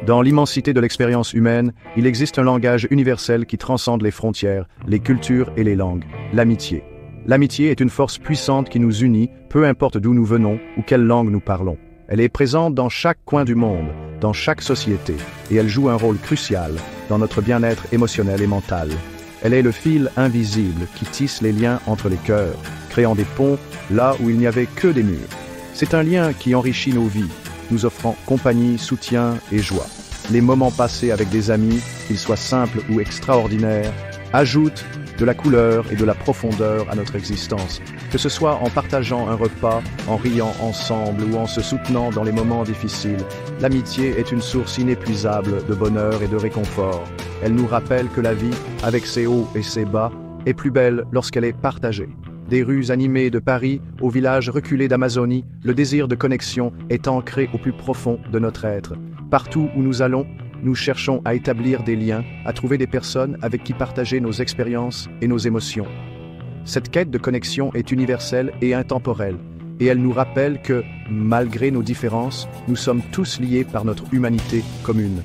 Dans l'immensité de l'expérience humaine, il existe un langage universel qui transcende les frontières, les cultures et les langues, l'amitié. L'amitié est une force puissante qui nous unit, peu importe d'où nous venons ou quelle langue nous parlons. Elle est présente dans chaque coin du monde, dans chaque société, et elle joue un rôle crucial dans notre bien-être émotionnel et mental. Elle est le fil invisible qui tisse les liens entre les cœurs, créant des ponts là où il n'y avait que des murs. C'est un lien qui enrichit nos vies, nous offrant compagnie, soutien et joie. Les moments passés avec des amis, qu'ils soient simples ou extraordinaires, ajoutent de la couleur et de la profondeur à notre existence, que ce soit en partageant un repas, en riant ensemble ou en se soutenant dans les moments difficiles. L'amitié est une source inépuisable de bonheur et de réconfort. Elle nous rappelle que la vie, avec ses hauts et ses bas, est plus belle lorsqu'elle est partagée. Des rues animées de Paris aux villages reculés d'Amazonie, le désir de connexion est ancré au plus profond de notre être. Partout où nous allons, nous cherchons à établir des liens, à trouver des personnes avec qui partager nos expériences et nos émotions. Cette quête de connexion est universelle et intemporelle, et elle nous rappelle que, malgré nos différences, nous sommes tous liés par notre humanité commune.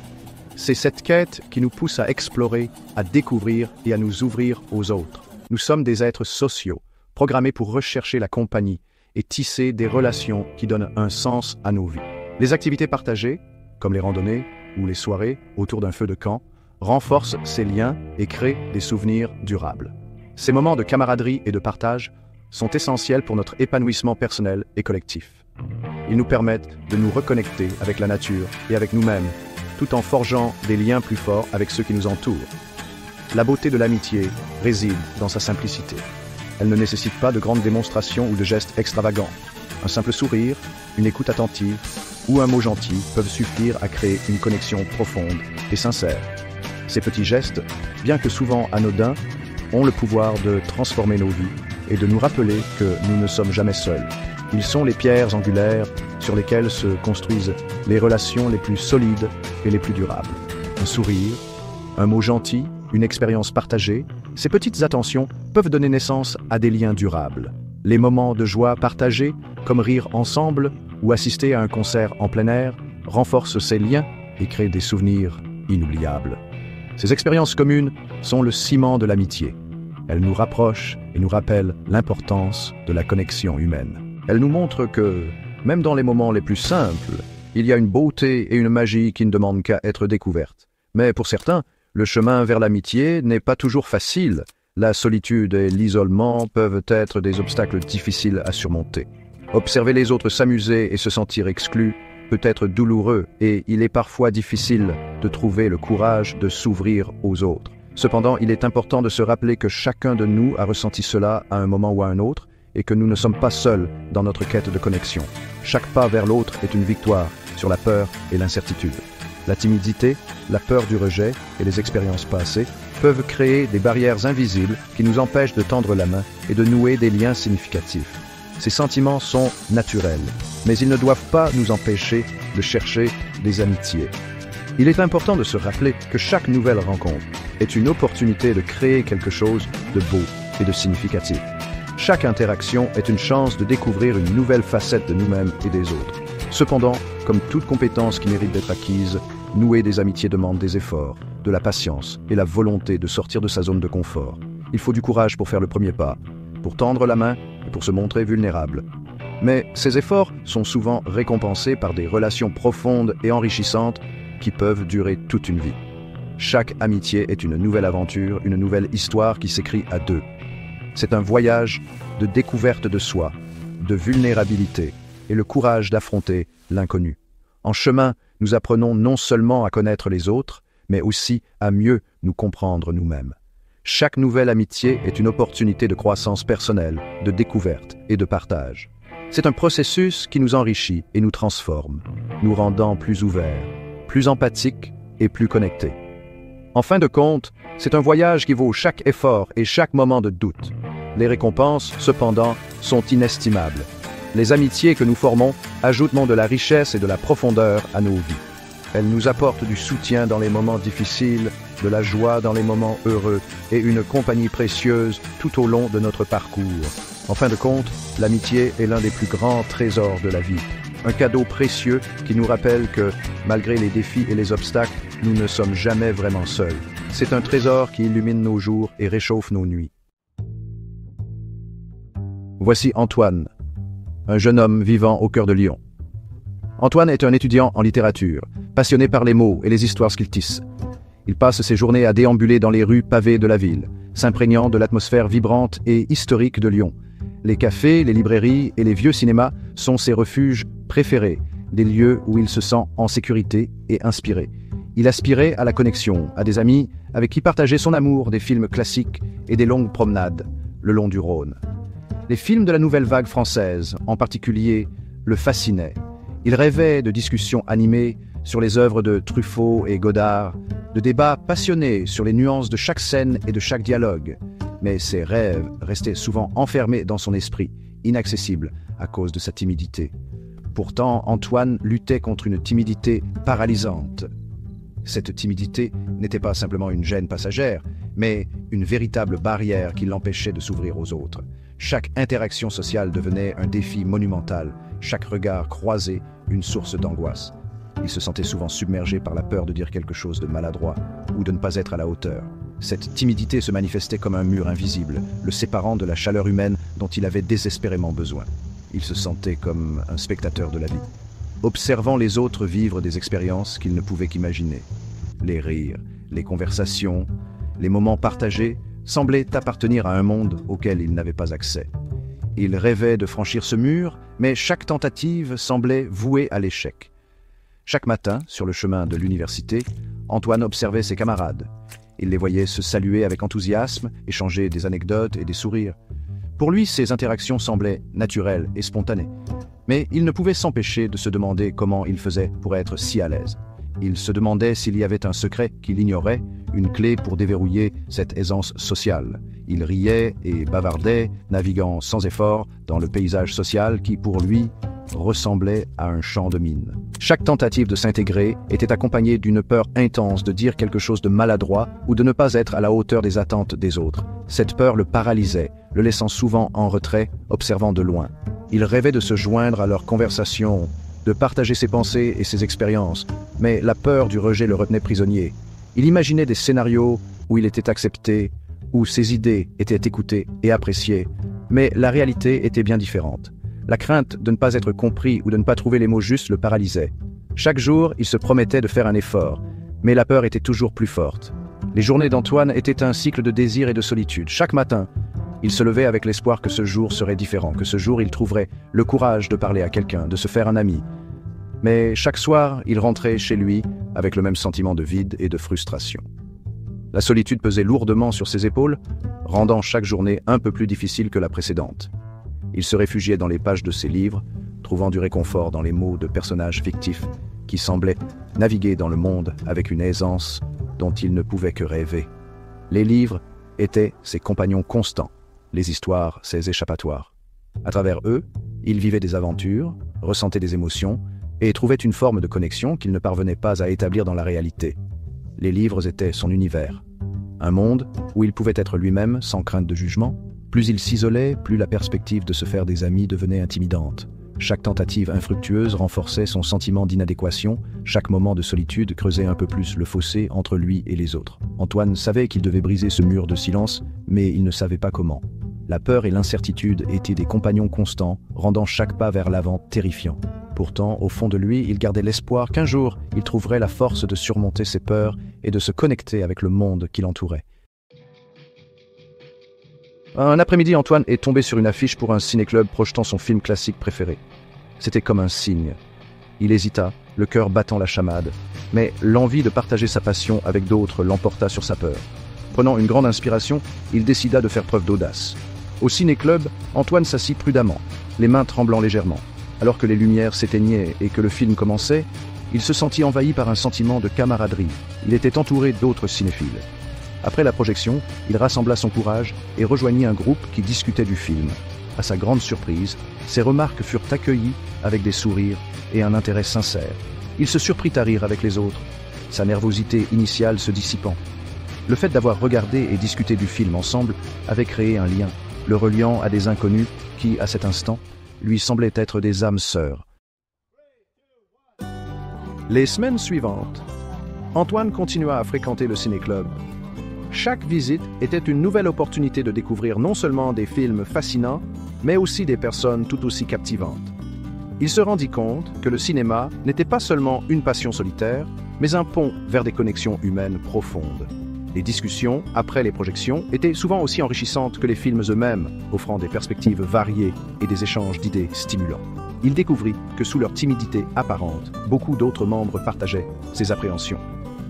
C'est cette quête qui nous pousse à explorer, à découvrir et à nous ouvrir aux autres. Nous sommes des êtres sociaux, programmés pour rechercher la compagnie et tisser des relations qui donnent un sens à nos vies. Les activités partagées, comme les randonnées ou les soirées autour d'un feu de camp, renforcent ces liens et créent des souvenirs durables. Ces moments de camaraderie et de partage sont essentiels pour notre épanouissement personnel et collectif. Ils nous permettent de nous reconnecter avec la nature et avec nous-mêmes, tout en forgeant des liens plus forts avec ceux qui nous entourent. La beauté de l'amitié réside dans sa simplicité. Elle ne nécessite pas de grandes démonstrations ou de gestes extravagants. Un simple sourire, une écoute attentive ou un mot gentil peuvent suffire à créer une connexion profonde et sincère. Ces petits gestes, bien que souvent anodins, ont le pouvoir de transformer nos vies et de nous rappeler que nous ne sommes jamais seuls. Ils sont les pierres angulaires sur lesquelles se construisent les relations les plus solides et les plus durables. Un sourire, un mot gentil, une expérience partagée, ces petites attentions peuvent donner naissance à des liens durables. Les moments de joie partagés, comme rire ensemble ou assister à un concert en plein air, renforcent ces liens et créent des souvenirs inoubliables. Ces expériences communes sont le ciment de l'amitié. Elles nous rapprochent et nous rappellent l'importance de la connexion humaine. Elles nous montrent que, même dans les moments les plus simples, il y a une beauté et une magie qui ne demandent qu'à être découvertes. Mais pour certains, le chemin vers l'amitié n'est pas toujours facile. La solitude et l'isolement peuvent être des obstacles difficiles à surmonter. Observer les autres s'amuser et se sentir exclus peut être douloureux et il est parfois difficile de trouver le courage de s'ouvrir aux autres. Cependant, il est important de se rappeler que chacun de nous a ressenti cela à un moment ou à un autre et que nous ne sommes pas seuls dans notre quête de connexion. Chaque pas vers l'autre est une victoire sur la peur et l'incertitude. La timidité, la peur du rejet et les expériences passées peuvent créer des barrières invisibles qui nous empêchent de tendre la main et de nouer des liens significatifs. Ces sentiments sont naturels, mais ils ne doivent pas nous empêcher de chercher des amitiés. Il est important de se rappeler que chaque nouvelle rencontre est une opportunité de créer quelque chose de beau et de significatif. Chaque interaction est une chance de découvrir une nouvelle facette de nous-mêmes et des autres. Cependant, comme toute compétence qui mérite d'être acquise, nouer des amitiés demande des efforts, de la patience et la volonté de sortir de sa zone de confort. Il faut du courage pour faire le premier pas, pour tendre la main et pour se montrer vulnérable. Mais ces efforts sont souvent récompensés par des relations profondes et enrichissantes qui peuvent durer toute une vie. Chaque amitié est une nouvelle aventure, une nouvelle histoire qui s'écrit à deux. C'est un voyage de découverte de soi, de vulnérabilité et le courage d'affronter l'inconnu. En chemin, nous apprenons non seulement à connaître les autres, mais aussi à mieux nous comprendre nous-mêmes. Chaque nouvelle amitié est une opportunité de croissance personnelle, de découverte et de partage. C'est un processus qui nous enrichit et nous transforme, nous rendant plus ouverts, plus empathiques et plus connectés. En fin de compte, c'est un voyage qui vaut chaque effort et chaque moment de doute. Les récompenses, cependant, sont inestimables. Les amitiés que nous formons ajoutent de la richesse et de la profondeur à nos vies. Elles nous apportent du soutien dans les moments difficiles, de la joie dans les moments heureux et une compagnie précieuse tout au long de notre parcours. En fin de compte, l'amitié est l'un des plus grands trésors de la vie. Un cadeau précieux qui nous rappelle que, malgré les défis et les obstacles, nous ne sommes jamais vraiment seuls. C'est un trésor qui illumine nos jours et réchauffe nos nuits. Voici Antoine, un jeune homme vivant au cœur de Lyon. Antoine est un étudiant en littérature, passionné par les mots et les histoires qu'il tisse. Il passe ses journées à déambuler dans les rues pavées de la ville, s'imprégnant de l'atmosphère vibrante et historique de Lyon. Les cafés, les librairies et les vieux cinémas sont ses refuges préférés, des lieux où il se sent en sécurité et inspiré. Il aspirait à la connexion, à des amis avec qui partager son amour des films classiques et des longues promenades le long du Rhône. Les films de la nouvelle vague française, en particulier, le fascinaient. Il rêvait de discussions animées sur les œuvres de Truffaut et Godard, de débats passionnés sur les nuances de chaque scène et de chaque dialogue. Mais ses rêves restaient souvent enfermés dans son esprit, inaccessibles à cause de sa timidité. Pourtant, Antoine luttait contre une timidité paralysante. Cette timidité n'était pas simplement une gêne passagère, mais une véritable barrière qui l'empêchait de s'ouvrir aux autres. Chaque interaction sociale devenait un défi monumental, chaque regard croisé une source d'angoisse. Il se sentait souvent submergé par la peur de dire quelque chose de maladroit ou de ne pas être à la hauteur. Cette timidité se manifestait comme un mur invisible, le séparant de la chaleur humaine dont il avait désespérément besoin. Il se sentait comme un spectateur de la vie, observant les autres vivre des expériences qu'il ne pouvait qu'imaginer. Les rires, les conversations, les moments partagés semblaient appartenir à un monde auquel il n'avait pas accès. Il rêvait de franchir ce mur, mais chaque tentative semblait vouée à l'échec. Chaque matin, sur le chemin de l'université, Antoine observait ses camarades. Il les voyait se saluer avec enthousiasme, échanger des anecdotes et des sourires. Pour lui, ces interactions semblaient naturelles et spontanées. Mais il ne pouvait s'empêcher de se demander comment il faisait pour être si à l'aise. Il se demandait s'il y avait un secret qu'il ignorait, une clé pour déverrouiller cette aisance sociale. Il riait et bavardait, naviguant sans effort dans le paysage social qui, pour lui, ressemblait à un champ de mines. Chaque tentative de s'intégrer était accompagnée d'une peur intense de dire quelque chose de maladroit ou de ne pas être à la hauteur des attentes des autres. Cette peur le paralysait, le laissant souvent en retrait, observant de loin. Il rêvait de se joindre à leur conversation, de partager ses pensées et ses expériences, mais la peur du rejet le retenait prisonnier. Il imaginait des scénarios où il était accepté, où ses idées étaient écoutées et appréciées, mais la réalité était bien différente. La crainte de ne pas être compris ou de ne pas trouver les mots justes le paralysait. Chaque jour, il se promettait de faire un effort, mais la peur était toujours plus forte. Les journées d'Antoine étaient un cycle de désir et de solitude. Chaque matin, il se levait avec l'espoir que ce jour serait différent, que ce jour il trouverait le courage de parler à quelqu'un, de se faire un ami. Mais chaque soir, il rentrait chez lui avec le même sentiment de vide et de frustration. La solitude pesait lourdement sur ses épaules, rendant chaque journée un peu plus difficile que la précédente. Il se réfugiait dans les pages de ses livres, trouvant du réconfort dans les mots de personnages fictifs qui semblaient naviguer dans le monde avec une aisance dont il ne pouvait que rêver. Les livres étaient ses compagnons constants, les histoires ses échappatoires. À travers eux, il vivait des aventures, ressentait des émotions et trouvait une forme de connexion qu'il ne parvenait pas à établir dans la réalité. Les livres étaient son univers, un monde où il pouvait être lui-même sans crainte de jugement. Plus il s'isolait, plus la perspective de se faire des amis devenait intimidante. Chaque tentative infructueuse renforçait son sentiment d'inadéquation, chaque moment de solitude creusait un peu plus le fossé entre lui et les autres. Antoine savait qu'il devait briser ce mur de silence, mais il ne savait pas comment. La peur et l'incertitude étaient des compagnons constants, rendant chaque pas vers l'avant terrifiant. Pourtant, au fond de lui, il gardait l'espoir qu'un jour, il trouverait la force de surmonter ses peurs et de se connecter avec le monde qui l'entourait. Un après-midi, Antoine est tombé sur une affiche pour un ciné-club projetant son film classique préféré. C'était comme un signe. Il hésita, le cœur battant la chamade, mais l'envie de partager sa passion avec d'autres l'emporta sur sa peur. Prenant une grande inspiration, il décida de faire preuve d'audace. Au ciné-club, Antoine s'assit prudemment, les mains tremblant légèrement. Alors que les lumières s'éteignaient et que le film commençait, il se sentit envahi par un sentiment de camaraderie. Il était entouré d'autres cinéphiles. Après la projection, il rassembla son courage et rejoignit un groupe qui discutait du film. À sa grande surprise, ses remarques furent accueillies avec des sourires et un intérêt sincère. Il se surprit à rire avec les autres, sa nervosité initiale se dissipant. Le fait d'avoir regardé et discuté du film ensemble avait créé un lien, le reliant à des inconnus qui, à cet instant, lui semblaient être des âmes sœurs. Les semaines suivantes, Antoine continua à fréquenter le ciné-club. Chaque visite était une nouvelle opportunité de découvrir non seulement des films fascinants, mais aussi des personnes tout aussi captivantes. Il se rendit compte que le cinéma n'était pas seulement une passion solitaire, mais un pont vers des connexions humaines profondes. Les discussions, après les projections, étaient souvent aussi enrichissantes que les films eux-mêmes, offrant des perspectives variées et des échanges d'idées stimulants. Il découvrit que sous leur timidité apparente, beaucoup d'autres membres partageaient ses appréhensions.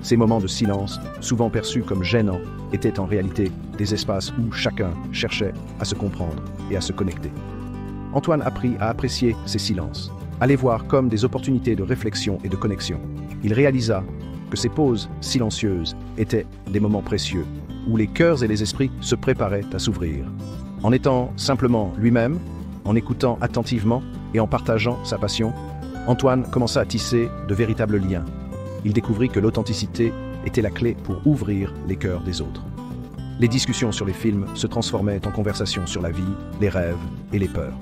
Ces moments de silence, souvent perçus comme gênants, étaient en réalité des espaces où chacun cherchait à se comprendre et à se connecter. Antoine apprit à apprécier ces silences, à les voir comme des opportunités de réflexion et de connexion. Il réalisa que ces pauses silencieuses étaient des moments précieux, où les cœurs et les esprits se préparaient à s'ouvrir. En étant simplement lui-même, en écoutant attentivement et en partageant sa passion, Antoine commença à tisser de véritables liens. Il découvrit que l'authenticité était la clé pour ouvrir les cœurs des autres. Les discussions sur les films se transformaient en conversations sur la vie, les rêves et les peurs.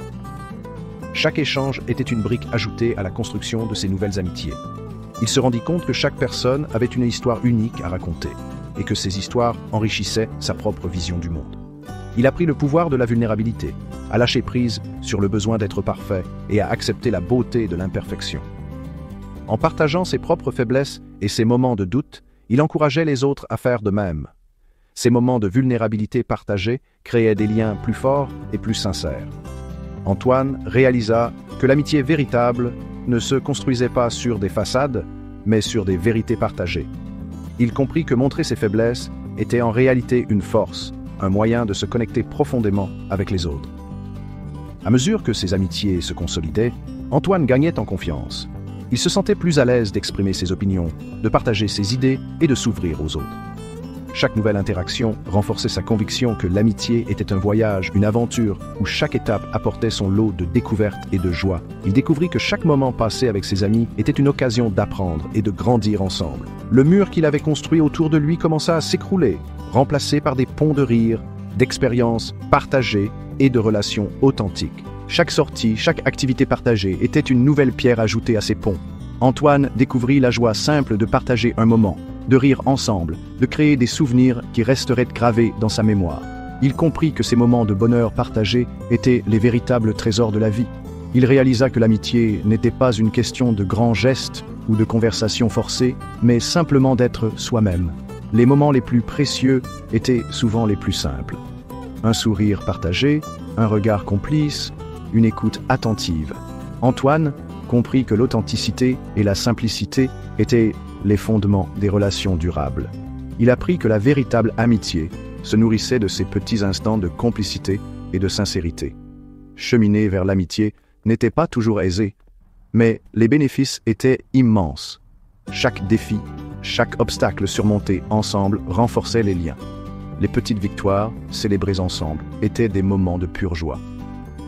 Chaque échange était une brique ajoutée à la construction de ces nouvelles amitiés. Il se rendit compte que chaque personne avait une histoire unique à raconter et que ces histoires enrichissaient sa propre vision du monde. Il apprit le pouvoir de la vulnérabilité, à lâcher prise sur le besoin d'être parfait et à accepter la beauté de l'imperfection. En partageant ses propres faiblesses et ses moments de doute, il encourageait les autres à faire de même. Ces moments de vulnérabilité partagés créaient des liens plus forts et plus sincères. Antoine réalisa que l'amitié véritable ne se construisait pas sur des façades, mais sur des vérités partagées. Il comprit que montrer ses faiblesses était en réalité une force, un moyen de se connecter profondément avec les autres. À mesure que ses amitiés se consolidaient, Antoine gagnait en confiance. Il se sentait plus à l'aise d'exprimer ses opinions, de partager ses idées et de s'ouvrir aux autres. Chaque nouvelle interaction renforçait sa conviction que l'amitié était un voyage, une aventure, où chaque étape apportait son lot de découvertes et de joie. Il découvrit que chaque moment passé avec ses amis était une occasion d'apprendre et de grandir ensemble. Le mur qu'il avait construit autour de lui commença à s'écrouler, remplacé par des ponts de rire, d'expériences partagées et de relations authentiques. Chaque sortie, chaque activité partagée était une nouvelle pierre ajoutée à ces ponts. Antoine découvrit la joie simple de partager un moment, de rire ensemble, de créer des souvenirs qui resteraient gravés dans sa mémoire. Il comprit que ces moments de bonheur partagés étaient les véritables trésors de la vie. Il réalisa que l'amitié n'était pas une question de grands gestes ou de conversations forcées, mais simplement d'être soi-même. Les moments les plus précieux étaient souvent les plus simples. Un sourire partagé, un regard complice, une écoute attentive. Antoine comprit que l'authenticité et la simplicité étaient les fondements des relations durables. Il apprit que la véritable amitié se nourrissait de ces petits instants de complicité et de sincérité. Cheminer vers l'amitié n'était pas toujours aisé, mais les bénéfices étaient immenses. Chaque défi, chaque obstacle surmonté ensemble renforçait les liens. Les petites victoires, célébrées ensemble, étaient des moments de pure joie.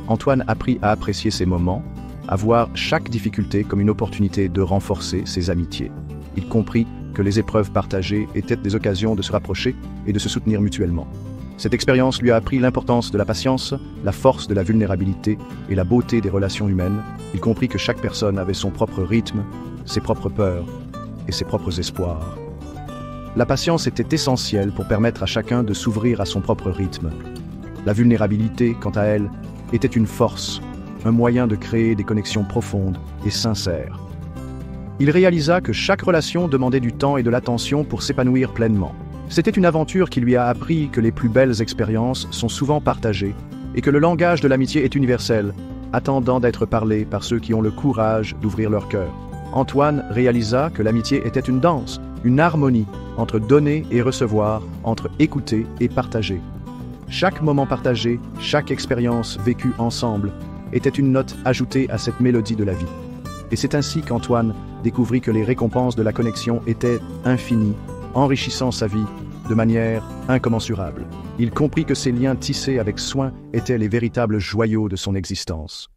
Antoine apprit à apprécier ces moments, à voir chaque difficulté comme une opportunité de renforcer ses amitiés. Il comprit que les épreuves partagées étaient des occasions de se rapprocher et de se soutenir mutuellement. Cette expérience lui a appris l'importance de la patience, la force de la vulnérabilité et la beauté des relations humaines. Il comprit que chaque personne avait son propre rythme, ses propres peurs et ses propres espoirs. La patience était essentielle pour permettre à chacun de s'ouvrir à son propre rythme. La vulnérabilité, quant à elle, était une force, un moyen de créer des connexions profondes et sincères. Il réalisa que chaque relation demandait du temps et de l'attention pour s'épanouir pleinement. C'était une aventure qui lui a appris que les plus belles expériences sont souvent partagées et que le langage de l'amitié est universel, attendant d'être parlé par ceux qui ont le courage d'ouvrir leur cœur. Antoine réalisa que l'amitié était une danse, une harmonie entre donner et recevoir, entre écouter et partager. Chaque moment partagé, chaque expérience vécue ensemble était une note ajoutée à cette mélodie de la vie. Et c'est ainsi qu'Antoine découvrit que les récompenses de la connexion étaient infinies, enrichissant sa vie de manière incommensurable. Il comprit que ces liens tissés avec soin étaient les véritables joyaux de son existence.